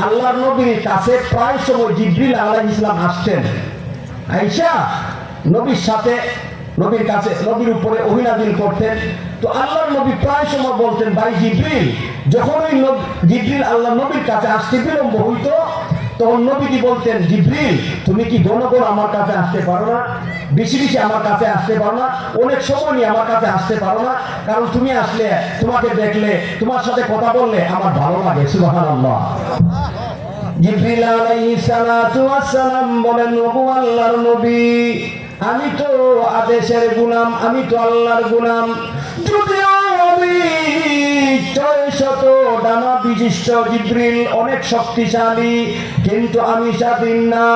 আল্লাহর নবীর কাছে প্রায় সময় জিবরিল আলাইহিস সালাম আসতেন। আয়েশা নবীর সাথে নবীর কাছে নবীর উপরে ওহী নাযিল করতেন। তো আল্লাহর নবী প্রায় সময় বলতেন, ভাই জিবরিল, যখনই জিবরিল আল্লাহর নবীর কাছে আসতে বিলম্ব হইতো, তখন নবীজি বলতেন, জিবরিল তুমি কি ঘন ঘন আমার কাছে আসতে পারো না? বেশি বেশি আমার কাছে আসতে পারো না? অনেক সময় নিয়ে আমার কাছে আসতে পারো না? কারণ তুমি আসলে, তোমাকে দেখলে, তোমার সাথে কথা বললে আমার ভালো লাগে। সুবহানাল্লাহ। জিবরিল আলাইহিস সালাতু ওয়াস সালাম বলেন, ওগো আল্লাহর নবী, আমি তো আদেশের গোলাম, আমি তো আল্লাহর গোলাম। যদিও আমি ৬০০ ডানা বিশিষ্ট জিবরিল, অনেক শক্তিশালী, কিন্তু আমি স্বাধীন না।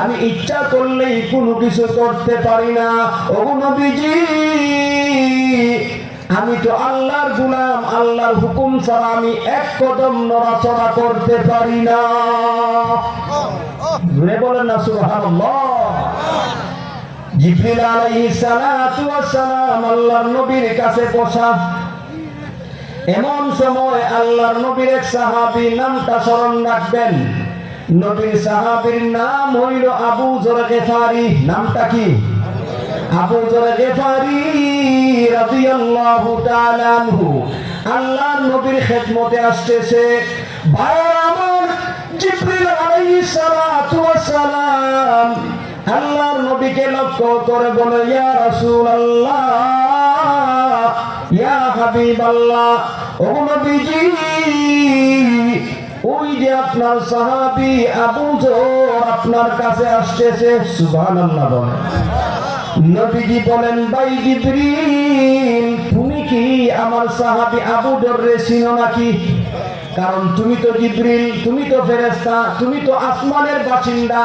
আমি ইচ্ছা করলেই কোনো কিছু করতে পারি না। ওগো নবীজি, আমি তো আল্লাহর গোলাম, আল্লাহর হুকুম ছাড়া আমি এক কদম নড়াচড়া করতে পারি না। জোরে বলেন না সুবহানাল্লাহ। জিবরিল আলাইহিস সালাতু ওয়াস সালাম আল্লাহর নবীর কাছে বসা। এমন সময় আল্লাহর নবীর এক সাহাবী, নামটা স্মরণ রাখবেন, নবীর সাহাবীর নাম হইল আবু যর গিফারি। নামটা কি? আবু যর গিফারি রাদিয়াল্লাহু তাআলা আনহু আল্লাহর নবীর খেদমতে আসতেছে। ভাইরা আমার, জিবরিল আলাইহিস সালাতু ওয়াস সালাম আল্লাহর নবীকে লক্ষ্য করে বলে, ইয়া রাসূলুল্লাহ, ইয়া হাবিবাল্লাহ, ও নবীজি, ওই যে আপনার সাহাবী আবু যর আপনার কাছে আসতেছে। সুবহানাল্লাহ বলেন। নবীজি বলেন, ভাই জিবরিল, তুমি কি আমার সাহাবী আবু যররে চিনো নাকি? কারণ তুমি তো জিবরিল, তুমি তো ফেরেশতা, তুমি তো আসমানের বাসিন্দা,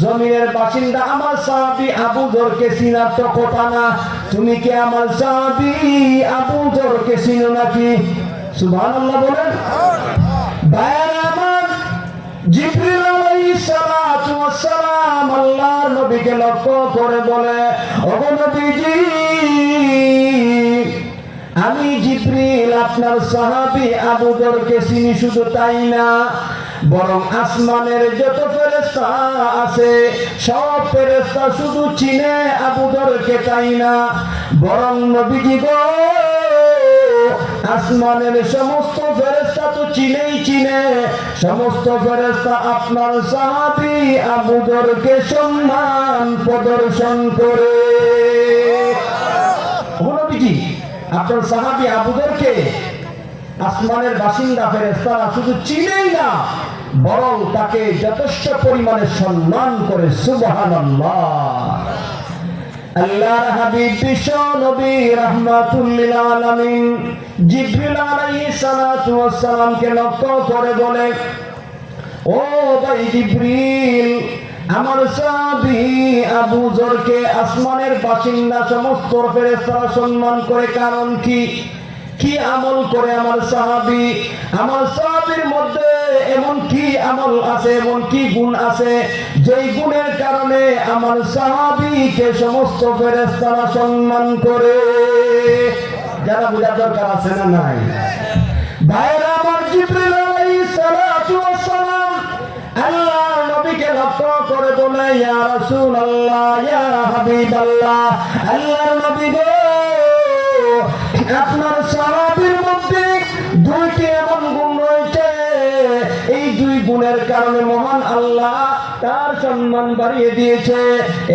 জমিনের বাসিন্দা। আমার সাহাবী আবু যরকে চিনার তো কথা না। তুমি কি আমার সাহাবী আবু যরকে চিনো নাকি? সুবহানাল্লাহ বলেন। ভাইরা আমার, জিবরিল আলাইহিস সালাতু ওয়াস সালাম আল্লাহর নবীকে লক্ষ্য করে বলে, ওগো নবীজি, আমি জিবরিল আপনার সাহাবী আবু যরকে চিনি। শুধু তাই না, বরং আসমানের যত ফেরেশতা আছে সব ফেরেশতা শুধু চিনে আবু যরকে, তাই না, বরং নবীজি গো, আসমানের সমস্ত ফেরেশতা তো চিনেই চিনে। সমস্ত ফেরেশতা আপনার সাহাবী আবু যরকে সম্মান প্রদর্শন করে। ও নবীজি, আপনার সাহাবী আবু যরকে আসমানের বাসিন্দা ফেরেশতারা শুধু চিনেই না, বরং তাকে যথেষ্ট পরিমাণে সম্মান করে। সুবহানাল্লাহ। আল্লাহর হাবিব বিশ্ব নবী রাহমাতুল লিল আলামিন জিবরিল আলাইহিস সালাতু ওয়াস সালামকে লক্ষ্য করে বলে, ও ভাই জিবরিল, আমার সাহাবী আবু যরকে আসমানের বাসিন্দা সমস্ত ফেরেশতারা সম্মান করে, কারণ কি? কি আমল করে আমার সাহাবী? আমার সাহাবীর মধ্যে এমন কি আমল আছে, এমন কি গুণ আছে, যেই গুণের কারণে আমার সাহাবীকে সমস্ত ফেরেশতারা সম্মান করে? যারা বোঝার দরকার আছে না নাই? ভাইরা আমার, জিবরিল আলাইহিস সালাতু ওয়াস সালাম আল্লাহর নবীকে লক্ষ্য করে বলে, ইয়া রাসূলুল্লাহ, ইয়া হাবিবাল্লাহ, আল্লাহর নবী গো, আপনার সাহাবীর মধ্যে দুইটি এমন গুণ রয়েছে, এই দুই গুণের কারণে মহান আল্লাহ তার সম্মান বাড়িয়ে দিয়েছে।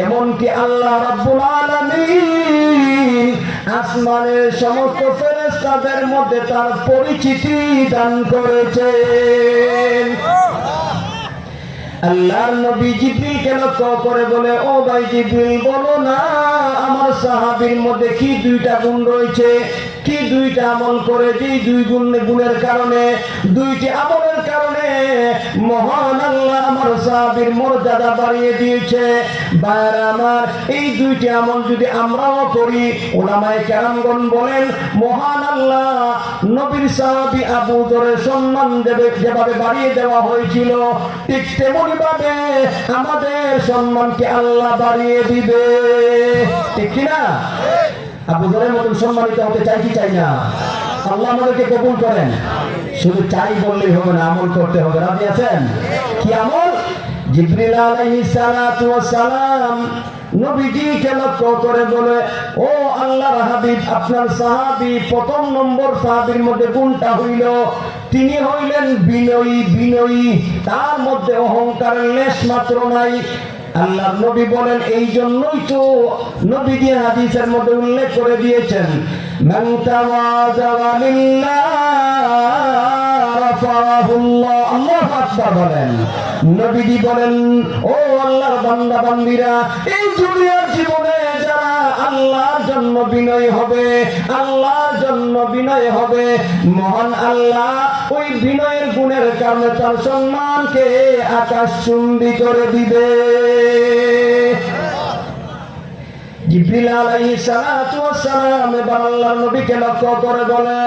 এমনকি আল্লাহ রাব্বুল আলামিন আসমানের সমস্ত ফেরেশতাদের মধ্যে তার পরিচিতি দান করেছেন। আল্লাহর নবী জিবরিলকে লক্ষ্য করে বলে, ও ভাই জিবরিল, বলো না আমার সাহাবীর মধ্যে কি দুইটা গুণ রয়েছে, কি দুইটা আমল করে, যে দুই গুণের কারণে, দুইটি আমলের কারণে মহান আল্লাহ আমার সাহাবীর মর্যাদা বাড়িয়ে দিয়েছে। ভাইরা আমার, এই দুইটি আমল যদি আমরাও করি, উলামায়ে কেরামগণ বলেন, মহান আল্লাহ নবীর সাহাবী আবু যরের সম্মান যেভাবে বাড়িয়ে দেওয়া হয়েছিল, ঠিক তেমনি ভাবে আমাদের সম্মানকে আল্লাহ বাড়িয়ে দিবে। ঠিক কিনা? আবু যরের মতন সম্মানিত হতে চাই কি চাই না? আল্লাহ আমাদেরকে কবুল করেন। শুধু চাই বললেই হবে না, আমল করতে হবে। রাজি আছেন? কি আমল? জিবরিল আলাইহিস সালাতু ওয়াস সালাম নবীজিকে লক্ষ্য করে বলে, ও আল্লাহর হাবিব, আপনার সাহাবী প্রথম নম্বর সাহাবীর মধ্যে গুণটা হইল তিনি হইলেন বিনয়ী। বিনয়ী, তার মধ্যে অহংকারের লেশ মাত্র নাই। আল্লাহর নবী বলেন, এই জন্যই তো নবীজি হাদিসের মধ্যে উল্লেখ করে দিয়েছেন, মান তাওয়াযা লিল্লাহ রাফাহুল্লাহ। আল্লাহু আকবার বলেন। নবীজি বলেন, ও আল্লাহর বান্দা বান্দীরা, এই দুনিয়ার জীবনে যারা আল্লাহর জন্য বিনয় হবে, আল্লাহর জন্য বিনয় হবে, মহান আল্লাহ ওই বিনয়ের গুণের কারণে তার সম্মানকে আকাশচুম্বী করে দিবে। জিবরিল আলাইহিস সালাতু ওয়াস সালাম এবার আল্লাহর নবীকে লক্ষ্য করে বলে,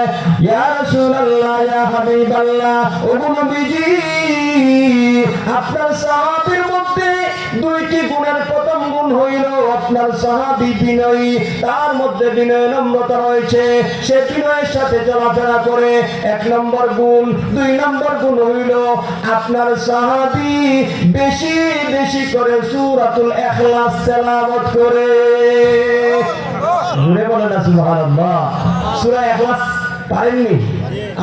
ইয়া রাসূলুল্লাহ, ইয়া হাবিবাল্লাহ, ও নবীজি, আপনার সাহাবীর মধ্যে দুইটি গুণের প্রথম গুণ হইল আপনার সাহাবী বিনয়ী, তার মধ্যে বিনয় নম্রতা রয়েছে, সে বিনয়ের সাথে চলাফেরা করে, এক নম্বর গুণ। দুই নম্বর গুণ হইল আপনার সাহাবী বেশি বেশি করে সূরাতুল ইখলাস তেলাওয়াত করে। জোরে বলেন না সুবহানাল্লাহ। সূরা ইখলাস পারেননি?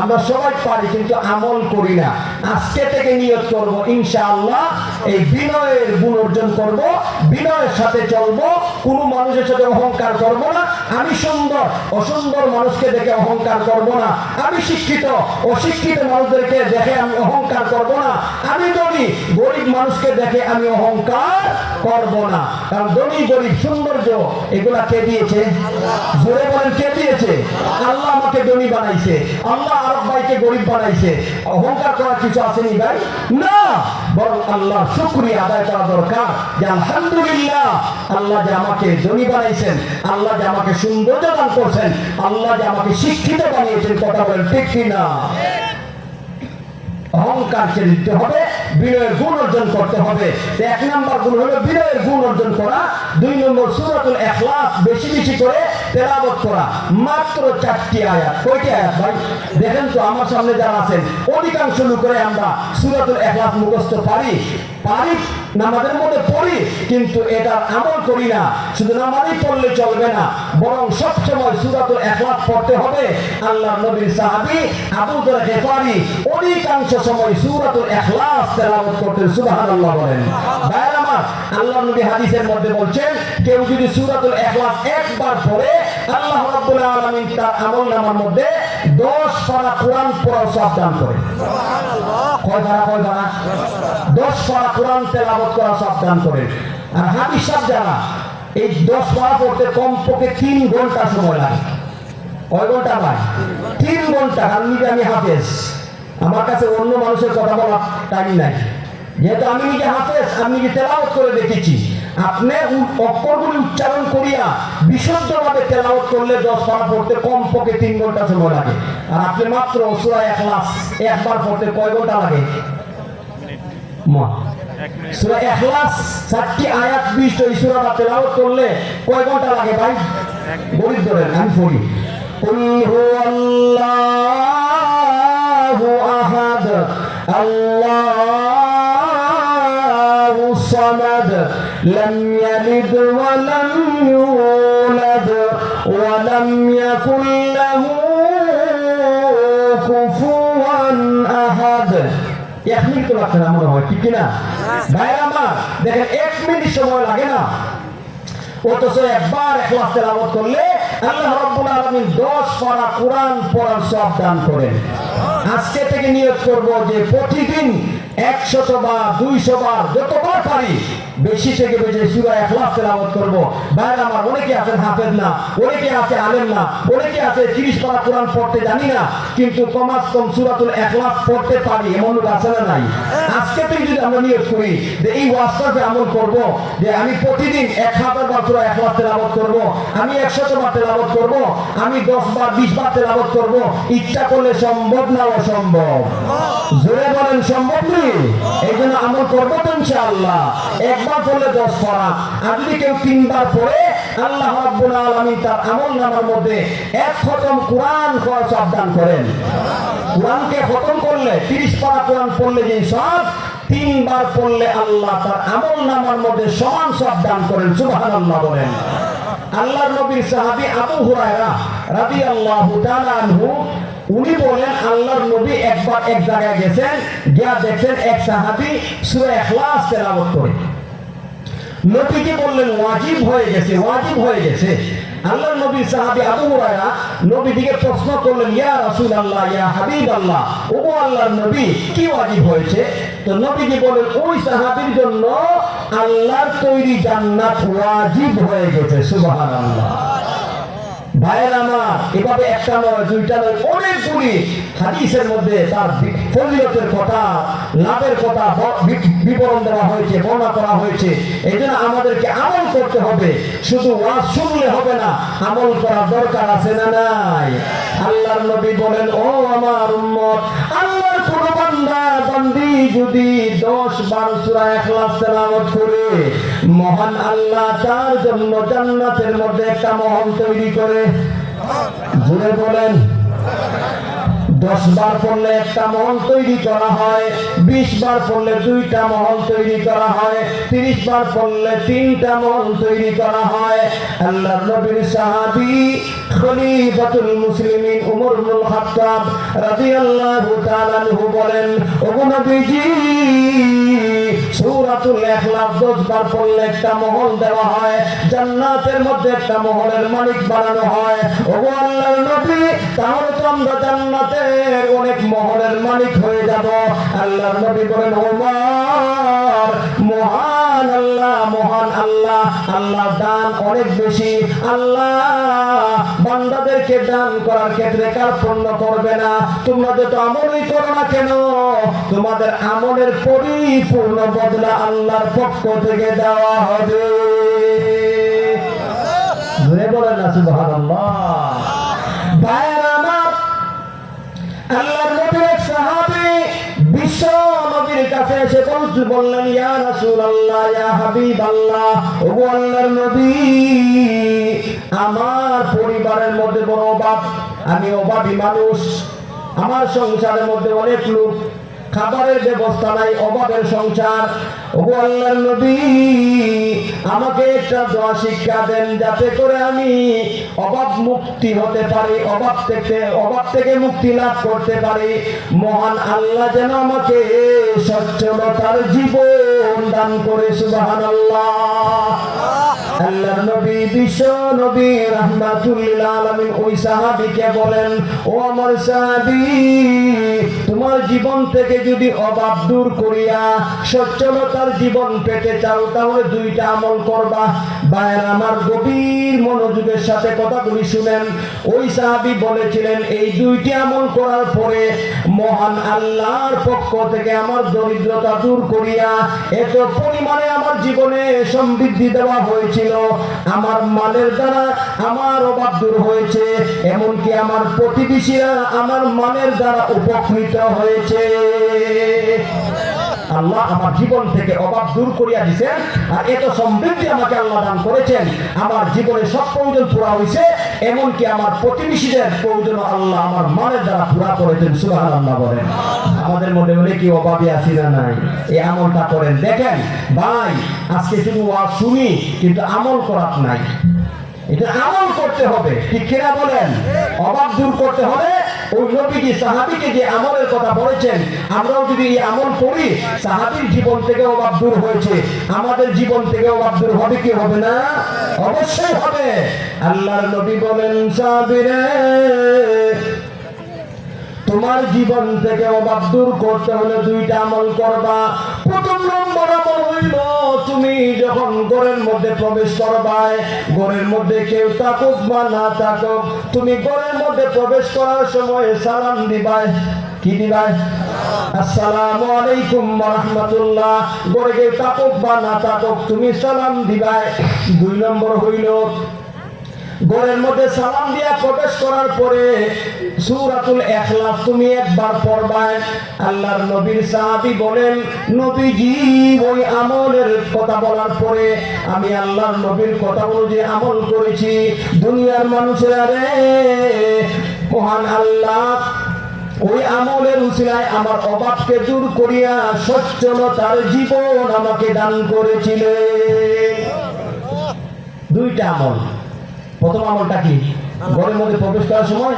আমরা সবাই পারি, কিন্তু আমল করি না। আজকে থেকে নিয়ত করব, ইনশাআল্লাহ এই বিনয়ের গুণ অর্জন করব, বিনয়ের সাথে চলব, কোনো মানুষের সাথে অহংকার করব না। আমি সুন্দর, অসুন্দর মানুষকে দেখে অহংকার করব না। আমি শিক্ষিত, অশিক্ষিত মানুষদেরকে দেখে আমি অহংকার করব না। আমি ধনী, গরিব মানুষকে দেখে আমি অহংকার করব না। কারণ ধনী গরিব সৌন্দর্য এগুলা কে দিয়েছে? জোরে বলেন, কে দিয়েছে? আল্লাহ আমাকে ধনী বানাইছে, আল্লাহ আরব ভাইকে গরিব বানাইছে। অহংকার করার কিছু আসেনি ভাই? না, বরং আল্লাহ শুকরিয়া আদায় করা দরকার যে আলহামদুলিল্লাহ, আল্লাহ যে আমাকে ধনী বানাইছেন, আল্লাহ যে আমাকে সৌন্দর্য দান করছেন, আল্লাহ যে আমাকে শিক্ষিত বানিয়েছেন। কথা বলেন ঠিক কিনা? অহংকার ছেড়ে দিতে হবে, বিনয়ের গুণ অর্জন করতে হবে। এক নম্বর গুণ হলো বিনয়ের গুণ অর্জন করা। দুই নম্বর সূরাতুল ইখলাস বেশি বেশি করে তেলাওয়াত করা। মাত্র 4টি আয়াত। কয়টি আয়াত ভাই? দেখেন তো আমার সামনে যারা আছেন, অধিকাংশ লোকেরা আমরা সূরাতুল ইখলাস মুখস্থ পারি, নামাজের মধ্যে পড়ি, কিন্তু এটা আমল করি না। শুধু নামাজই পড়লে চলবে না, বরং সবসময় সূরাতুল ইখলাস পড়তে হবে। আল্লাহর নবীর সাহাবী আবু যর গিফারি অধিকাংশ সময় সূরাতুল ইখলাস তেলাওয়াত করতেন। সুবহানাল্লাহ বলেন। ভাইরা আমার, আল্লাহর নবী হাদিসের মধ্যে বলছেন, কেউ যদি সূরাতুল ইখলাস একবার পড়ে, আল্লাহ রাব্বুল আলামিন তার আমলনামার মধ্যে 10 পারা কোরআন পড়ার সওয়াব দান করে। কয় পারা? 10 পারা কোরআন তেলাওয়াত করার সওয়াব দান করে। আর হাদিস সাহেব যারা এই 10 পারা পড়তে কমপক্ষে 3 ঘন্টা সময় লাগে। কয় ঘন্টা ভাই? 3 ঘন্টা। আমি হাফেজ, আমার কাছে অন্য মানুষের কথা বলার টাইম নাই। যেহেতু আমি নিজে হাফেজ, আমি নিজে তেলাওয়াত করে দেখেছি। আপনি অক্ষরগুলি উচ্চারণ করিয়া বিশুদ্ধভাবে তেলাওয়াত করলে 10 পারা পড়তে কমপক্ষে 3 ঘন্টা সময় লাগে। আর আপনি মাত্র সূরা ইখলাস একবার পড়তে কয় ঘন্টা লাগে? সূরা ইখলাস 4টি আয়াত 20 এই সূরাটা তেলাওয়াত করলে কয় ঘন্টা লাগে ভাই? গণিত ধরেন, আমি পড়ি। কুল হুয়াল্লাহু আহাদ, আল্লাহু সামাদ, লাম ইয়ালিদ ওয়া লাম ইউলাদ ওয়া লাম ইয়াকুল লাহু কুফুয়ান আহাদ। 1 মিনিট তো লাগছে না মনে হয়, ঠিক কিনা ভাইরা আমার? দেখেন 1 মিনিট সময় লাগে না, অথচ একবার ইখলাস তেলাওয়াত করলে আল্লাহ রাব্বুল আলামিন 10 পারা কোরআন পড়ার সওয়াব দান করেন। আজকে থেকে নিয়ত করব যে প্রতিদিন 100 বার 200 বার যতবার পারি বেশি থেকে বেশি সূরা ইখলাস তেলাওয়াত করব। ভাইরা আমার, অনেকে আছেন হাফেজ না, অনেকে আছে আলেম না, অনেকে আছে 30 পারা কোরআন পড়তে জানি না, কিন্তু কমাস কম সূরাতুল ইখলাস পড়তে পারি, এমন লোক আছে না নাই? আজকে থেকে যদি আমরা নিয়ত করি যে এই ওয়াজটাকে আমল করব, যে আমি প্রতিদিন 1000 বার সূরা ইখলাস তেলাওয়াত করব, আমি 100 বার তেলাওয়াত করব, আমি 10 বার 20 বার তেলাওয়াত করব, ইচ্ছা করলে সম্ভব না অসম্ভব? জোরে বলেন, সম্ভব নেই? এই জন্য আমল করবো তো ইনশাআল্লাহ। একবার পড়লে 10 পারা, আর যদি কেউ 3 বার পড়ে আল্লাহ রাব্বুল আলামিন তার আমলনামার মধ্যে এক খতম কোরআন পড়ার সওয়াব দান করেন। কোরআনকে খতম করলে 30 পারা কোরআন পড়লে যে সওয়াব, 3 বার পড়লে আল্লাহ তার আমলনামার মধ্যে সমান সওয়াব দান করেন। সুবহানাল্লাহ বলেন। আল্লাহর নবীর সাহাবী আবু হুরায়রা রাদিয়াল্লাহু তাআলা আনহু উনি বলেন আল্লাহর নবী একবার এক জায়গায় গেছেন, গিয়া দেখেন এক সাহাবী সূরা ইখলাস তেলাওয়াত করে। নবীকে বললেন ওয়াজিব হয়ে গেছে, ওয়াজিব হয়ে গেছে। আল্লাহর নবী সাহাবী আবু হুরায়রা নবীকে প্রশ্ন করলেন, ইয়া রাসূলুল্লাহ, ইয়া হাবিবাল্লাহ, ওগো আল্লাহর নবী, কি ওয়াজিব হয়েছে? তো নবীজি বলেন ওই সাহাবীর জন্য আল্লাহর তৈরি জান্নাত ওয়াজিব হয়ে গেছে। সুবহানাল্লাহ। ভাইয়ের আমার, এভাবে একটা নয়, দুইটা নয়, অনেকগুলি হাদিসের মধ্যে তার ফজিলতের কথা, লাভের কথা বিবরণ দেওয়া হয়েছে, বর্ণনা করা হয়েছে। এই জন্য আমাদেরকে আমল করতে হবে, শুধু ওয়াজ শুনলে হবে না, আমল করা দরকার আছে না নাই? আল্লাহর নবী বলেন, ও আমার উম্মত, আল্লাহর কোন বান্দা বান্দি যদি 10-12 সূরা ইখলাস তেলাওয়াত করে, মহান আল্লাহ তার জন্য জান্নাতের মধ্যে একটা মহল তৈরি করে। জুড়ে বলেন, 10 বার পড়লে একটা মহল তৈরি করা হয়, 20 বার পড়লে 2টা মহল তৈরি করা হয়, 30 বার পড়লে 3টা মহল তৈরি করা হয়। আল্লাহর নবীর সাহাবী খলিফাতুল মুসলিমিন ওমর ইবনুল খাত্তাব রাদিয়াল্লাহু তাআলা আনহু বলেন, ওগো নবীজি, সূরাতুল ইখলাস 10 বার পড়লে একটা মহল দেওয়া হয়, জান্নাতের মধ্যে একটা মহলের মালিক বানানো হয়। ওগো আল্লাহর নবী, তাহলে তো আমরা জান্নাতের অনেক মহলের মালিক হয়ে যাব। আল্লাহর নবী বলেন, ওমর, মহান আল্লাহ, মহান আল্লাহ, আল্লাহ দান অনেক বেশি। আল্লাহ বান্দাদেরকে দান করার ক্ষেত্রে কার্পণ্য করবে না। তোমরা যত আমলই করো না কেন, তোমাদের আমলের পরিপূর্ণ বদলা আল্লাহর পক্ষ থেকে দেওয়া হবে। বলেন না সুবহানাল্লাহ। ভাইয়েরা আমার, আল্লাহর নবীর এক সাহাবী বিশ্ব নবীর কাছে এসে বললেন, ইয়া রাসূলুল্লাহ, ইয়া হাবিবাল্লাহ, ওগো আল্লাহর নবী, আমার পরিবারের মধ্যে বড় অভাব, আমি অভাবী মানুষ, আমার সংসারের মধ্যে অনেক লোক, খাবারের ব্যবস্থা নাই, অভাবের সংসার। ওগো আল্লাহর নবী, আমাকে একটা দোয়া শিক্ষা দেন, যাতে করে আমি অভাব মুক্তি হতে পারি, অভাব থেকে মুক্তি লাভ করতে পারি। মহান আল্লাহ যেন আমাকে সচ্ছলতার জীবন দান করে। সুবহানাল্লাহ। আল্লাহর নবী, বিশ্ব নবী রাহমাতুল লিল আলামিন ওই সাহাবীকে বলেন, ও আমার সাহাবী, তোমার জীবন থেকে যদি অভাব দূর করিয়া সচ্ছলতার জীবন পেতে চাও, তাহলে 2টা আমল করবা। ভাইয়েরা আমার, গভীর মনোযোগের সাথে কথাগুলি শুনেন। ওই সাহাবী বলেছিলেন, এই 2টি আমল করার পরে মহান আল্লাহর পক্ষ থেকে আমার দরিদ্রতা দূর করিয়া এত পরিমাণে আমার জীবনে সমৃদ্ধি দেওয়া হয়েছিল, আমার মালের দ্বারা আমার অভাব দূর হয়েছে, এমনকি আমার প্রতিবেশীরা আমার মালের দ্বারা উপকৃত হয়েছে। আল্লাহ আমার জীবন থেকে অভাব দূর করিয়া দিয়েছেন, আর এত সমৃদ্ধি আমাকে আল্লাহ দান করেছেন। আমার জীবনে সব প্রয়োজন পুরা হয়েছে, এমনকি আমার প্রতিবেশীদের প্রয়োজন আল্লাহ আমার মালের দ্বারা পুরা করেছেন। সুবহানাল্লাহ বলেন। আমাদের মনে হলে কি অভাবী আছি না নাই? এই আমলটা করেন। দেখেন ভাই, আজকে শুধু ওয়াজ শুনি কিন্তু আমল করার নাই। এটা আমল করতে হবে, ঠিক কিনা বলেন? অভাব দূর করতে হবে। ওই নবীজি সাহাবীকে যে আমলের কথা বলেছেন, আমরাও যদি এই আমল করি, সাহাবীর জীবন থেকে অভাব দূর হয়েছে, আমাদের জীবন থেকে অভাব দূর হবে কি হবে না? অবশ্যই হবে। আল্লাহর নবী বলেন, সাহাবীরে, তোমার জীবন থেকে অভাব দূর করতে হলে 2টা আমল করবা। প্রথম নম্বর আমল হইল, তুমি যখন ঘরের মধ্যে প্রবেশ করবা, ঘরের মধ্যে কেউ থাকুক বা না থাকুক, তুমি ঘরের মধ্যে প্রবেশ করার সময় সালাম দিবা। কি দিবা? আসসালামু আলাইকুম ওয়া রাহমাতুল্লাহ। ঘরে কেউ থাকুক বা না থাকুক, তুমি সালাম দিবা। 2 নম্বর হইল, ঘরের মধ্যে সালাম দিয়া প্রবেশ করার পরে সূরাতুল ইখলাস তুমি একবার পড়বা। আল্লাহর নবীর সাহাবী বলেন, নবীজি ওই আমলের কথা বলার পরে আমি আল্লাহর নবীর কথা অনুযায়ী আমল করেছি। দুনিয়ার মানুষেরা রে, মহান আল্লাহ ওই আমলের উসিলায় আমার অভাবকে দূর করিয়া সচ্ছলতার জীবন আমাকে দান করেছিলেন। দুইটা আমল। প্রথম আমলটা কি? ঘরের মধ্যে প্রবেশ করার সময়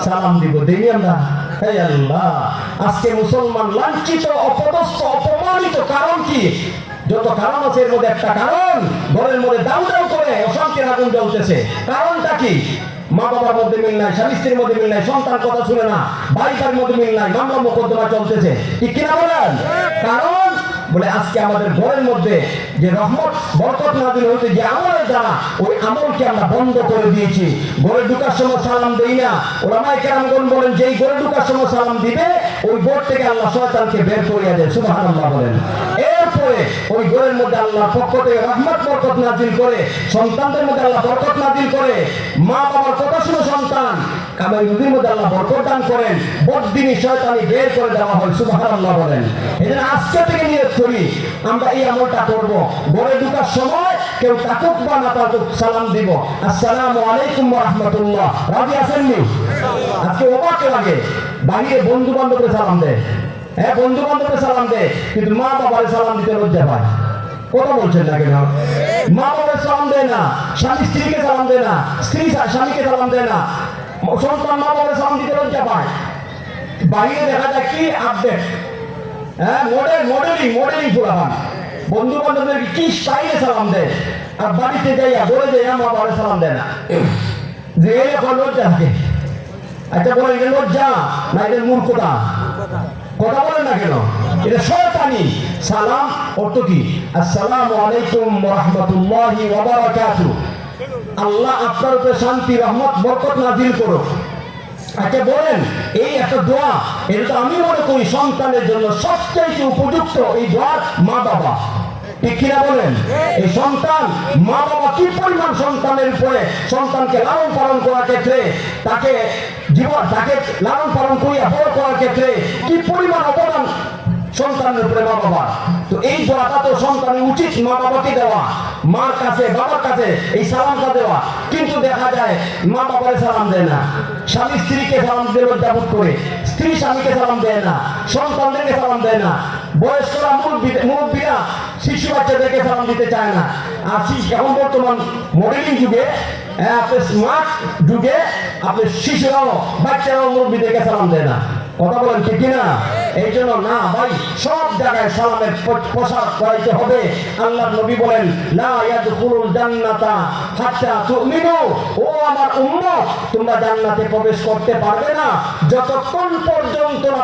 সালাম দিব। দেখি আমরা, হে আল্লাহ, আজকে মুসলমান লাঞ্ছিত, অপদস্থ, অপমানিত। কারণ কি? যত কারণ আছে এর মধ্যে একটা কারণ, ঘরের মধ্যে দাউ দাউ করে অশান্তির আগুন জ্বলতেছে। কারণটা কি? মা বাবার মধ্যে মিল নাই, স্বামী স্ত্রীর মধ্যে মিল নাই, সন্তান কথা শুনে না, বাড়িটার মধ্যে মিল নাই, মামলা মোকদ্দমা চলতেছে। ঠিক কিনা বলেন? কারণ বলে আজকে আমাদের ঘরের মধ্যে যে রহমত বরকত নাযিল হইতে যে আমলের দ্বারা, ওই আমলকে আমরা বন্ধ করে দিয়েছি। ঘরে ঢুকার সময় সালাম দেই না। ওলামায়ে কেরামগণ বলেন, যেই ঘরে ঢুকার সময় সালাম দিবে ওই ঘর থেকে আল্লাহ শয়তানকে বের করিয়া দেয়। সুবহানাল্লাহ বলেন। এরপরে ওই ঘরের মধ্যে আল্লাহর পক্ষ থেকে রহমত বরকত নাযিল করে, সন্তানদের মধ্যে আল্লাহ বরকত নাযিল করে। মা বাবার কথা শুনে সন্তান কামাই রুজির মধ্যে আল্লাহ বরকত দান করেন। বদদিনী শয়তানি বের করে দেওয়া হয়। সুবহানাল্লাহ বলেন। এজন্য আজকে থেকে নিয়ত করি আমরা এই আমলটা করব। ঘরে ঢোকার সময় কেউ তাকুক বা না তাকুক সালাম দিব, আসসালামু আলাইকুম ওয়া রাহমাতুল্লাহ। রাজি আছেন নি? আজকে অবাক লাগে, বাইরে বন্ধু বান্ধবকে সালাম দেয়। হ্যাঁ, বন্ধু বান্ধবকে সালাম দেয়, কিন্তু মা বাবার সালাম দিতে লজ্জা পায়। কথা বলছেন না কেন? মা বাবার সালাম দেয় না, স্বামী স্ত্রীকে সালাম দেয় না, স্ত্রী স্বামীকে সালাম দেয় না, সন্তান মা বাবার সালাম দিতে লজ্জা পায়। বাইরে দেখা যায় কি আপডেট, হ্যাঁ, মডেলিং ফুলাফান বন্ধু বান্ধবদের কি স্টাইলে সালাম দেয়, আর বাড়িতে যাইয়া বলে যাইয়া মা বাবার সালাম দেয় না। যে এখন লজ্জা থাকে। আচ্ছা বলে, এটা লজ্জা না এদের মূর্খতা? কথা বলেন না কেন? এটা শয়তানি। সালাম অর্থ কি? আসসালামু আলাইকুম ওয়া রাহমাতুল্লাহি ওয়া বারাকাতুহু। আল্লাহ আপনার উপরে শান্তি, রহমত, বরকত নাযিল করুক। আচ্ছা বলেন, এই একটা দোয়া, এটা তো আমি মনে করি সন্তানের জন্য সবচেয়ে উপযুক্ত এই দোয়া মা বাবা। ঠিক কিনা বলেন? এই সন্তান, মা বাবা কি পরিমাণ সন্তানের উপরে, সন্তানকে লালন পালন করার ক্ষেত্রে, তাকে লালন পালন করিয়া বড় করার ক্ষেত্রে কি পরিমাণ অবদান সন্তানের উপরে মা বাবা। তো এই দোয়াটা তো সন্তানের উচিত মা বাবাকে দেওয়া, মার কাছে বাবার কাছে এই সালামটা দেওয়া। কিন্তু দেখা যায় মা বাবার সালাম দেয় না, স্বামী স্ত্রীকে সালাম দিয়ে লজ্জা বোধ করে, স্ত্রী স্বামীকে সালাম দেয় না, সন্তানদেরকে সালাম দেয় না, বয়স্করা মুরব্বীরা শিশু বাচ্চাদেরকে সালাম দিতে চায় না। আর এখন বর্তমান মডেলিং যুগে, আপনার স্মার্ট যুগে, আপনার শিশুরাও বাচ্চারাও মুরব্বীদেরকে সালাম দেয় না। কথা বলেন ঠিক কিনা? এই জন্য না ভাই, সব জায়গায় সালামের প্রসার করাইতে হবে। আল্লাহর নবী বলেন, লা ইয়াদখুলুল জান্নাতা হাত্তা তুমিনু। ও আমার উম্মত, তোমরা জান্নাতে প্রবেশ করতে পারবে না যতক্ষণ পর্যন্ত না